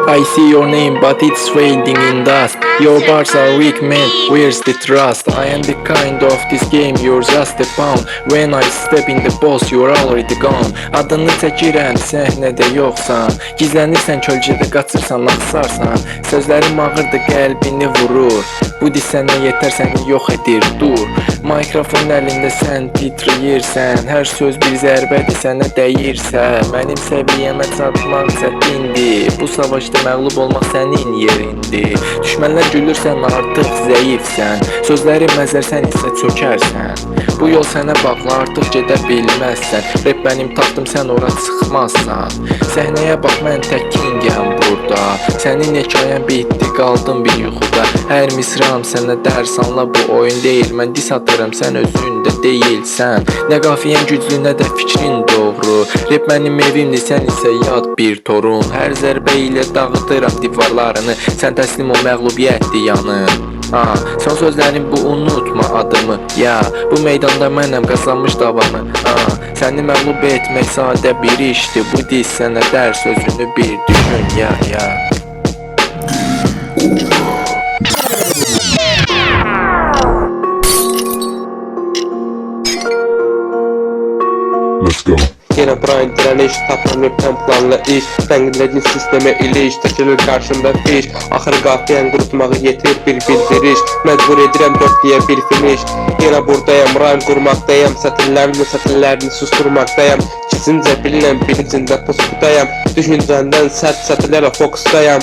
I see your name, but it's fading in dust. Your bars are weak, man, where's the trust? I am the kind of this game, you're just a pawn. When I step in the box, you're already gone. Adını çəkirəm, səhnədə yoxsan. Gizlənirsən, kölgədə qaçırsan, axsarsan. Sözlərim ağırdı, qəlbini vurur. Bu diz sənə yetər, səni yox edir, dur. Mikrofon əlində sən titrəyirsən. Hər söz bir zərbədir, sənə dəyirsə. Mənim səviyyəmə çatmaq çətindir. Bu savaşda məğlub olmaq sənin yerindir. Düşmənlər gülür, sən artıq zəifsən. Sözləri məzər, sən isə çökərsən. Bu yol sənə bağlı, artıq gedə bilməzsən. Rap mənim taxtım, sən ora çıxmazsan. Səhnəyə bax, mən təkingəm burada. Sənin hekayən bitdi, qaldım bir yuxuda. Hər misram sənə dərs anla, bu oyun deyil. Mən dis atıram, sən özündə deyilsən. Nə qafiyən güclü, nə də fikrin doğru. Rap mənim evimdir, sən isə yad bir torun. Hər zərbə ilə dağıdıram divarlarını. Sən təslim ol, məğlubiyyətdir yanın. Son sözlərim bu, unutma adımı. Ya, bu meydanda mənəm, qazanmış davamı. Səni məğlub etmək sadə bir işdir. Bu diz sənə dərs, sözünü bir düşün. Ya. Let's go. Yine Brian direniş, tapan rapten planlı iş. Tənqidlərin sistemə iliş, çəkilir qarşında fiş. Axır qafiyən qurutmağı yetir bir bildiriş. Məcbur edirəm dörtlüyə bir finish. Yine buradayım, rhyme qurmaqdayım. Sətirlərini susturmaqdayım. Kesince bilən bilincində puskudayım. Düşüncəndən sərt sətirlərə fokusdayım.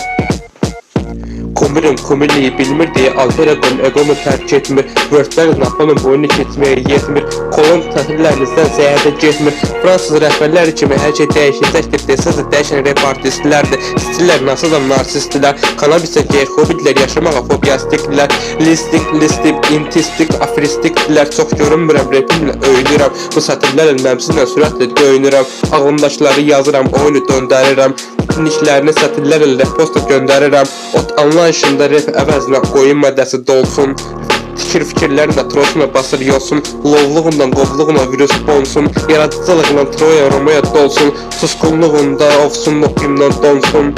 Komiliyi bilmir diye alter edim, egomu terk etmir. Wordlər nafanın boyunu keçməyə yetmir. Kolon tətirlərinizdən səyahətə getmir. Fransız rəhbərləri kimi hər şey dəyişəcəkdir desəz də dəyişən rap artistlərdir. Stillər nasıl da narsistlər. Kanabisə geyxobidirlər, yaşamağa fobiyastiklər. Listik, intistik, afristikdirlər. Çox görünmürəm, rapimlə öyünürəm. Bu sətirlərlə nəmsinlə sürətlə döyünürəm. Ağlımdaşları yazıram, oyunu döndərirəm. Finişlərini sətirlərlə reposta göndərirəm. Ot anlayışında rap əvəzinə qoyun mədəsi dolsun. Fikirlərinə trosuna basır yolsun. Lovluğundan qovluğuna virüs bonsun. Yaradıcılığından Troya Romaya dolsun. Suskunluğunda ofsunluq himnan donsun.